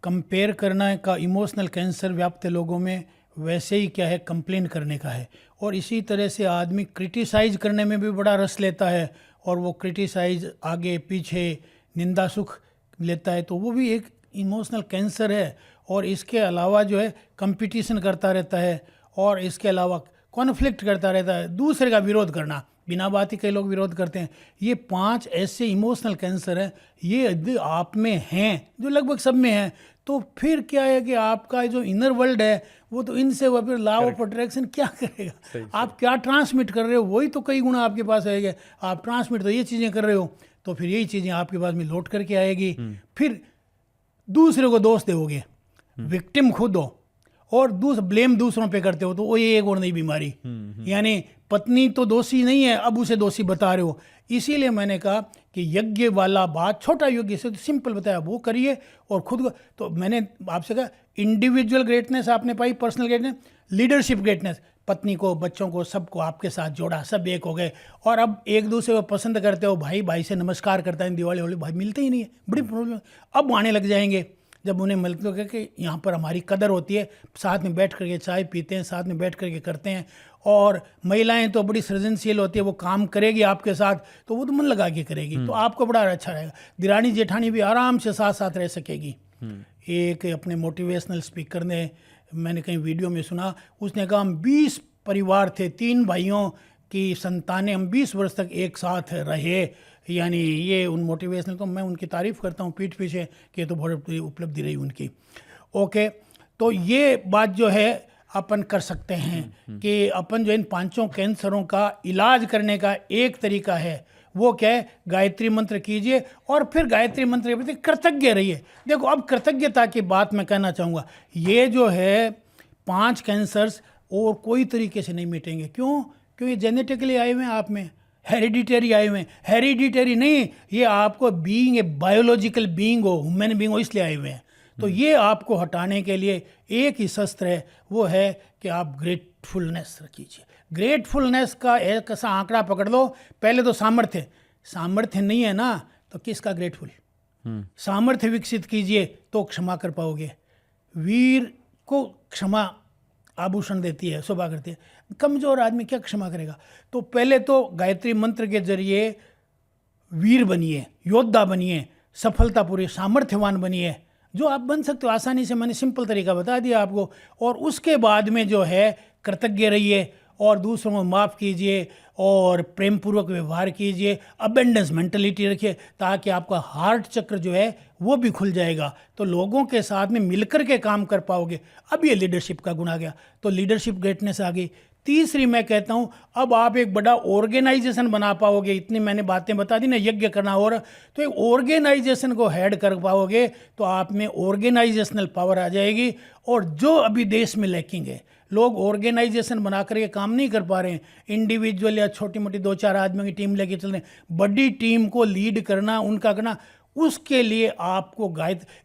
Compare करना का emotional cancer व्याप्त लोगों में वैसे ही क्या है, कंप्लेन करने का है। और इसी तरह से आदमी क्रिटिसाइज करने में भी बड़ा रस लेता है, और वो क्रिटिसाइज आगे पीछे निंदा सुख लेता है, तो वो भी एक इमोशनल कैंसर है। और इसके अलावा जो है कंपटीशन करता रहता है, और इसके अलावा कॉन्फ्लिक्ट करता रहता है, दूसरे का विरोध करना, बिना बात ही कई लोग विरोध करते हैं। ये 5 ऐसे इमोशनल कैंसर हैं, ये यदि आप में हैं, जो लगभग सब में हैं, तो फिर क्या है कि आपका जो इनर वर्ल्ड है वो तो इनसे हुआ, फिर लॉ ऑफ अट्रैक्शन क्या करेगा। आप क्या ट्रांसमिट कर रहे हो वही तो कई गुना आपके पास आएगा। आप ट्रांसमिट तो ये चीज़ें कर रहे हो, तो फिर यही चीज़ें आपके पास में लौट करके आएगी। फिर दूसरे को दोष दोगे, विक्टिम खुद हो, और ब्लेम दूसरों पे करते हो, तो वो ये एक और नई बीमारी। यानी पत्नी तो दोषी नहीं है, अब उसे दोषी बता रहे हो। इसीलिए मैंने कहा कि यज्ञ वाला बात, छोटा यज्ञ से तो सिंपल बताया, वो करिए और खुद को। तो मैंने आपसे कहा इंडिविजुअल ग्रेटनेस आपने पाई, पर्सनल ग्रेटनेस, लीडरशिप ग्रेटनेस, पत्नी को, बच्चों को, सबको आपके साथ जोड़ा, सब एक हो गए। और अब एक दूसरे को पसंद करते हो, भाई भाई से नमस्कार करता है, दिवाली होली भाई मिलते ही नहीं है, बड़ी प्रॉब्लम। अब आने लग जाएंगे जब उन्हें मिलते हो कि यहाँ पर हमारी कदर होती है, साथ में बैठ करके चाय पीते हैं, साथ में बैठ करके करते हैं। और महिलाएं तो बड़ी सृजनशील होती है, वो काम करेगी आपके साथ, तो वो तो मन लगा के करेगी, तो आपको बड़ा अच्छा रहेगा। दिरानी जेठानी भी आराम से साथ साथ रह सकेगी। एक अपने मोटिवेशनल स्पीकर ने, मैंने कहीं वीडियो में सुना, उसने कहा हम 20 परिवार थे, 3 भाइयों की संतानें, हम 20 वर्ष तक एक साथ रहे। यानी ये उन मोटिवेशनल को मैं उनकी तारीफ़ करता हूँ पीठ पीछे कि ये तो बहुत उपलब्धि रही उनकी। ओके, तो ये बात जो है अपन कर सकते हैं कि अपन जो इन 5 कैंसरों का इलाज करने का एक तरीका है, वो क्या है, गायत्री मंत्र कीजिए, और फिर गायत्री मंत्र के प्रति कृतज्ञ रहिए। देखो, अब कृतज्ञता की बात मैं कहना चाहूँगा, ये जो है 5 कैंसर्स और कोई तरीके से नहीं मिटेंगे। क्यों? क्योंकि जेनेटिकली आए हुए हैं आप में, हेरिडिटरी आए हुए हैं। हेरिडिटरी नहीं, ये आपको बीइंग ए बायोलॉजिकल बीइंग हो, ह्यूमन बीइंग हो, इसलिए आए हुए हैं। तो ये आपको हटाने के लिए एक ही शस्त्र है, वो है कि आप ग्रेटफुलनेस कीजिए। ग्रेटफुलनेस का एक ऐसा आंकड़ा पकड़ लो, पहले तो सामर्थ्य नहीं है ना, तो किसका ग्रेटफुल। सामर्थ्य विकसित कीजिए तो क्षमा कर पाओगे। वीर को क्षमा आभूषण देती है, शोभा करती है। कमजोर आदमी क्या क्षमा करेगा। तो पहले तो गायत्री मंत्र के जरिए वीर बनिए, योद्धा बनिए, सफलतापूर्वक सामर्थ्यवान बनिए, जो आप बन सकते हो आसानी से। मैंने सिंपल तरीका बता दिया आपको। और उसके बाद में जो है कृतज्ञ रहिए, और दूसरों को माफ़ कीजिए, और प्रेम पूर्वक व्यवहार कीजिए, अबेंडेंस मेंटलिटी रखिए, ताकि आपका हार्ट चक्र जो है वो भी खुल जाएगा, तो लोगों के साथ में मिलकर के काम कर पाओगे। अब ये लीडरशिप का गुण आ गया, तो लीडरशिप ग्रेटनेस आ गई। तीसरी मैं कहता हूँ, अब आप एक बड़ा ऑर्गेनाइजेशन बना पाओगे। इतनी मैंने बातें बता दी ना, यज्ञ करना, और तो एक ऑर्गेनाइजेशन को हेड कर पाओगे, तो आप में ऑर्गेनाइजेशनल पावर आ जाएगी। और जो अभी देश में लैकिंग है, लोग ऑर्गेनाइजेशन बना करके काम नहीं कर पा रहे हैं, इंडिविजुअल या छोटी मोटी 2-4 आदमियों की टीम लेके चल रहे हैं। बड़ी टीम को लीड करना, उनका करना, उसके लिए आपको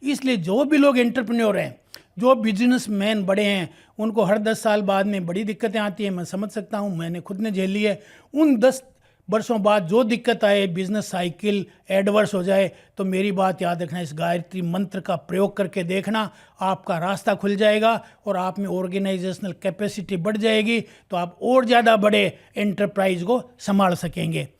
इसलिए जो भी लोग एंटरप्रेन्योर हैं, जो बिजनेसमैन बड़े हैं, उनको हर 10 साल बाद में बड़ी दिक्कतें आती हैं। मैं समझ सकता हूँ, मैंने खुद ने झेली है। उन 10 वर्षों बाद जो दिक्कत आए, बिजनेस साइकिल एडवर्स हो जाए, तो मेरी बात याद रखना, इस गायत्री मंत्र का प्रयोग करके देखना, आपका रास्ता खुल जाएगा और आप में ऑर्गेनाइजेशनल कैपेसिटी बढ़ जाएगी, तो आप और ज़्यादा बड़े एंटरप्राइज को संभाल सकेंगे।